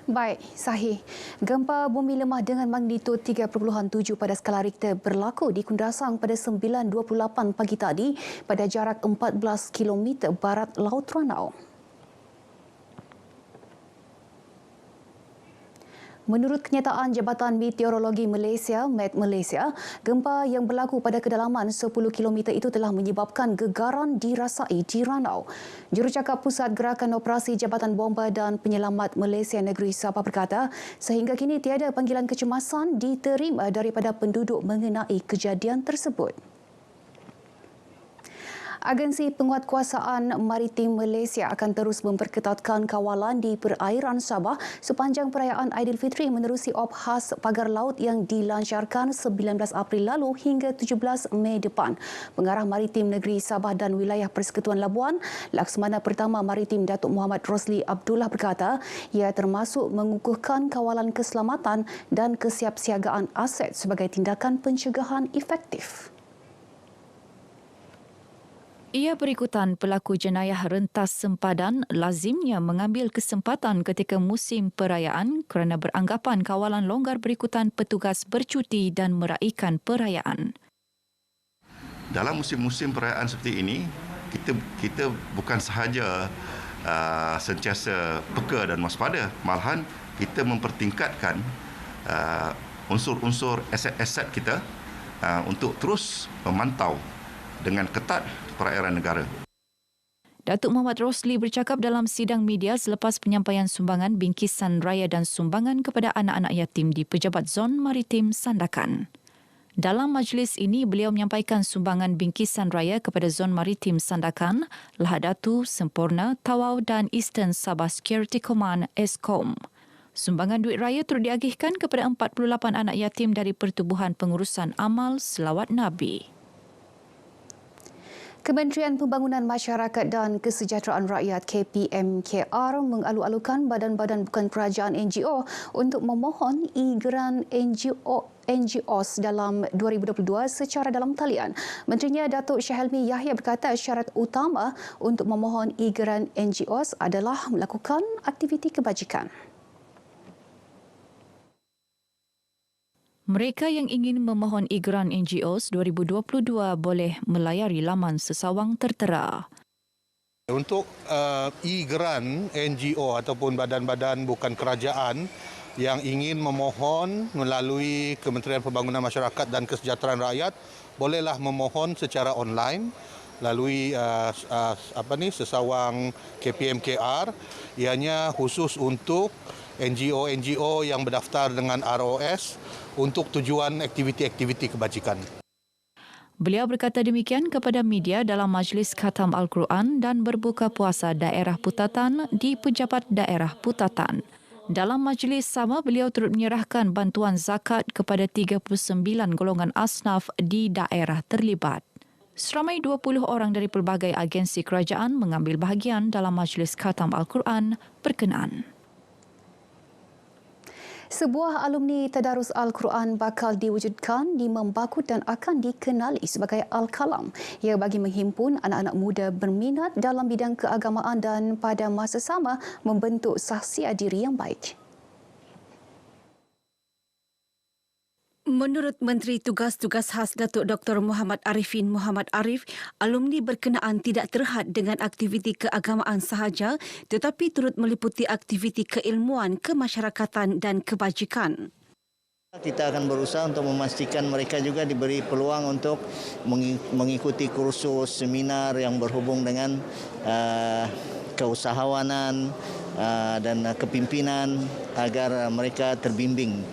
Baik, sahih. Gempa bumi lemah dengan magnitud 3.7 pada skala Richter berlaku di Kundasang pada 9.28 pagi tadi pada jarak 14 km barat Laut Terengganu. Menurut kenyataan Jabatan Meteorologi Malaysia, Met Malaysia, gempa yang berlaku pada kedalaman 10 km itu telah menyebabkan gegaran dirasai di Ranau. Jurucakap Pusat Gerakan Operasi Jabatan Bomba dan Penyelamat Malaysia Negeri Sabah berkata, sehingga kini tiada panggilan kecemasan diterima daripada penduduk mengenai kejadian tersebut. Agensi Penguatkuasaan Maritim Malaysia akan terus memperketatkan kawalan di perairan Sabah sepanjang perayaan Aidilfitri menerusi op khas pagar laut yang dilancarkan 19 April lalu hingga 17 Mei depan. Pengarah Maritim Negeri Sabah dan Wilayah Persekutuan Labuan, Laksamana Pertama Maritim Datuk Muhammad Rosli Abdullah berkata, ia termasuk mengukuhkan kawalan keselamatan dan kesiapsiagaan aset sebagai tindakan pencegahan efektif. Ia berikutan pelaku jenayah rentas sempadan lazimnya mengambil kesempatan ketika musim perayaan kerana beranggapan kawalan longgar berikutan petugas bercuti dan meraihkan perayaan. Dalam musim-musim perayaan seperti ini, kita bukan sahaja sentiasa peka dan waspada, malahan kita mempertingkatkan unsur-unsur aset-aset kita untuk terus memantau dengan ketat perairan negara. Datuk Muhammad Rosli bercakap dalam sidang media selepas penyampaian sumbangan bingkisan raya dan sumbangan kepada anak-anak yatim di Pejabat Zon Maritim Sandakan. Dalam majlis ini, beliau menyampaikan sumbangan bingkisan raya kepada Zon Maritim Sandakan, Lahadatu, Sempurna, Tawau dan Eastern Sabah Security Command (ESCOM). Sumbangan duit raya turut diagihkan kepada 48 anak yatim dari Pertubuhan Pengurusan Amal Selawat Nabi. Kementerian Pembangunan Masyarakat dan Kesejahteraan Rakyat KPMKR mengalu-alukan badan-badan bukan kerajaan NGO untuk memohon e-geran NGOs dalam 2022 secara dalam talian. Menterinya Datuk Syahelmi Yahya berkata syarat utama untuk memohon e-geran NGOs adalah melakukan aktiviti kebajikan. Mereka yang ingin memohon e-geran NGOs 2022 boleh melayari laman sesawang tertera. Untuk e-geran NGO ataupun badan-badan bukan kerajaan yang ingin memohon melalui Kementerian Pembangunan Masyarakat dan Kesejahteraan Rakyat, bolehlah memohon secara online melalui sesawang KPMKR. Ianya khusus untuk NGO yang berdaftar dengan ROS untuk tujuan aktiviti-aktiviti kebajikan. Beliau berkata demikian kepada media dalam majlis khatam Al-Quran dan berbuka puasa daerah Putatan di Pejabat Daerah Putatan. Dalam majlis sama, beliau turut menyerahkan bantuan zakat kepada 39 golongan asnaf di daerah terlibat. Seramai 20 orang dari pelbagai agensi kerajaan mengambil bahagian dalam majlis khatam Al-Quran berkenaan. Sebuah alumni Tadarus Al-Quran bakal diwujudkan di Membakut dan akan dikenali sebagai Al-Kalam. Ia bagi menghimpun anak-anak muda berminat dalam bidang keagamaan dan pada masa sama membentuk sahsiat diri yang baik. Menurut Menteri Tugas-Tugas Khas Datuk Dr. Muhammad Arifin Muhammad Arif, alumni berkenaan tidak terhad dengan aktiviti keagamaan sahaja tetapi turut meliputi aktiviti keilmuan, kemasyarakatan dan kebajikan. Kita akan berusaha untuk memastikan mereka juga diberi peluang untuk mengikuti kursus, seminar yang berhubung dengan keusahawanan dan kepimpinan agar mereka terbimbing.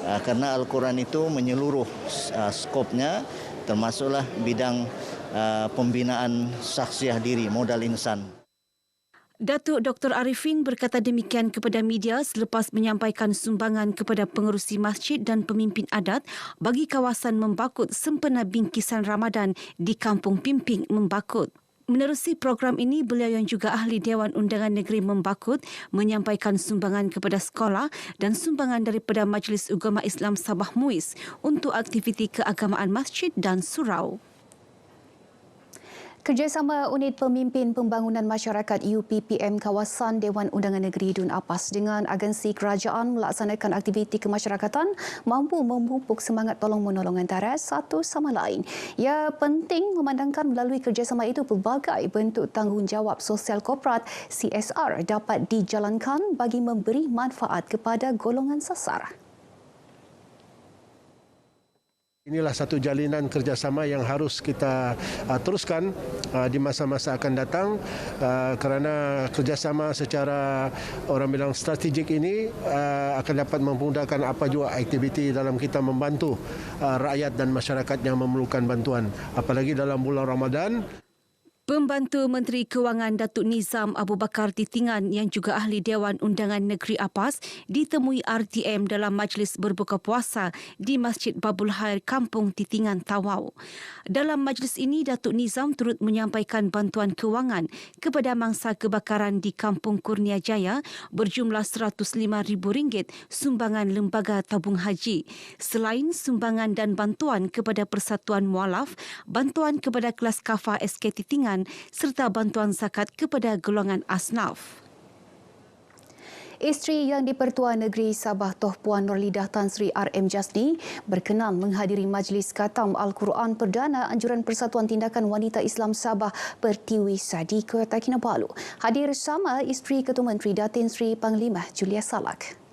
Karena Al-Quran itu menyeluruh skopnya, termasuklah bidang pembinaan saksiah diri, modal insan. Datuk Dr. Arifin berkata demikian kepada media selepas menyampaikan sumbangan kepada pengerusi masjid dan pemimpin adat bagi kawasan Membakut sempena bingkisan Ramadan di Kampung Pimping, Membakut. Menerusi program ini, beliau yang juga ahli Dewan Undangan Negeri Membakut menyampaikan sumbangan kepada sekolah dan sumbangan daripada Majlis Ugama Islam Sabah Muiz untuk aktiviti keagamaan masjid dan surau. Kerjasama Unit Pemimpin Pembangunan Masyarakat UPPM Kawasan Dewan Undangan Negeri Dun Apas dengan agensi kerajaan melaksanakan aktiviti kemasyarakatan mampu memupuk semangat tolong-menolong antara satu sama lain. Ia penting memandangkan melalui kerjasama itu pelbagai bentuk tanggungjawab sosial korporat CSR dapat dijalankan bagi memberi manfaat kepada golongan sasar. Inilah satu jalinan kerjasama yang harus kita teruskan di masa-masa akan datang kerana kerjasama secara orang bilang strategik ini akan dapat memudahkan apa jua aktiviti dalam kita membantu rakyat dan masyarakat yang memerlukan bantuan. Apalagi dalam bulan Ramadan. Pembantu Menteri Kewangan Datuk Nizam Abu Bakar Titingan yang juga ahli Dewan Undangan Negeri Apas ditemui RTM dalam majlis berbuka puasa di Masjid Babul Khair Kampung Titingan Tawau. Dalam majlis ini, Datuk Nizam turut menyampaikan bantuan kewangan kepada mangsa kebakaran di Kampung Kurnia Jaya berjumlah RM105,000 sumbangan Lembaga Tabung Haji. Selain sumbangan dan bantuan kepada Persatuan Mualaf, bantuan kepada kelas kafah SK Titingan serta bantuan zakat kepada golongan asnaf. Isteri yang di-Pertuan Negeri Sabah Toh Puan Nurlidah Tan Sri RM Jasni berkenan menghadiri Majlis Khatam Al-Quran Perdana Anjuran Persatuan Tindakan Wanita Islam Sabah Pertiwisa di Kota Kinabalu. Hadir sama isteri Ketua Menteri Datin Sri Panglima Julia Salak.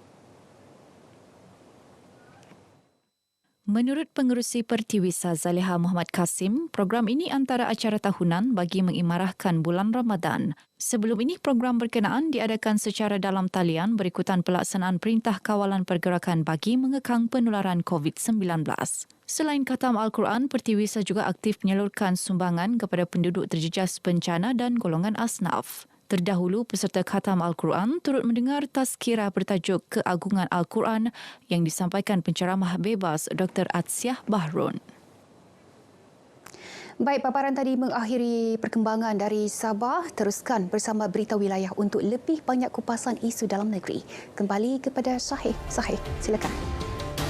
Menurut Pengerusi Pertiwisa Zaliha Muhammad Kasim, program ini antara acara tahunan bagi mengimarahkan bulan Ramadan. Sebelum ini, program berkenaan diadakan secara dalam talian berikutan pelaksanaan Perintah Kawalan Pergerakan bagi mengekang penularan COVID-19. Selain Khatam Al-Quran, Pertiwisa juga aktif menyalurkan sumbangan kepada penduduk terjejas bencana dan golongan asnaf. Terdahulu, peserta Khatam Al-Quran turut mendengar tazkirah bertajuk Keagungan Al-Quran yang disampaikan penceramah bebas Dr. Atsyah Bahrun. Baik, paparan tadi mengakhiri perkembangan dari Sabah. Teruskan bersama Berita Wilayah untuk lebih banyak kupasan isu dalam negeri. Kembali kepada Sahih. Silakan.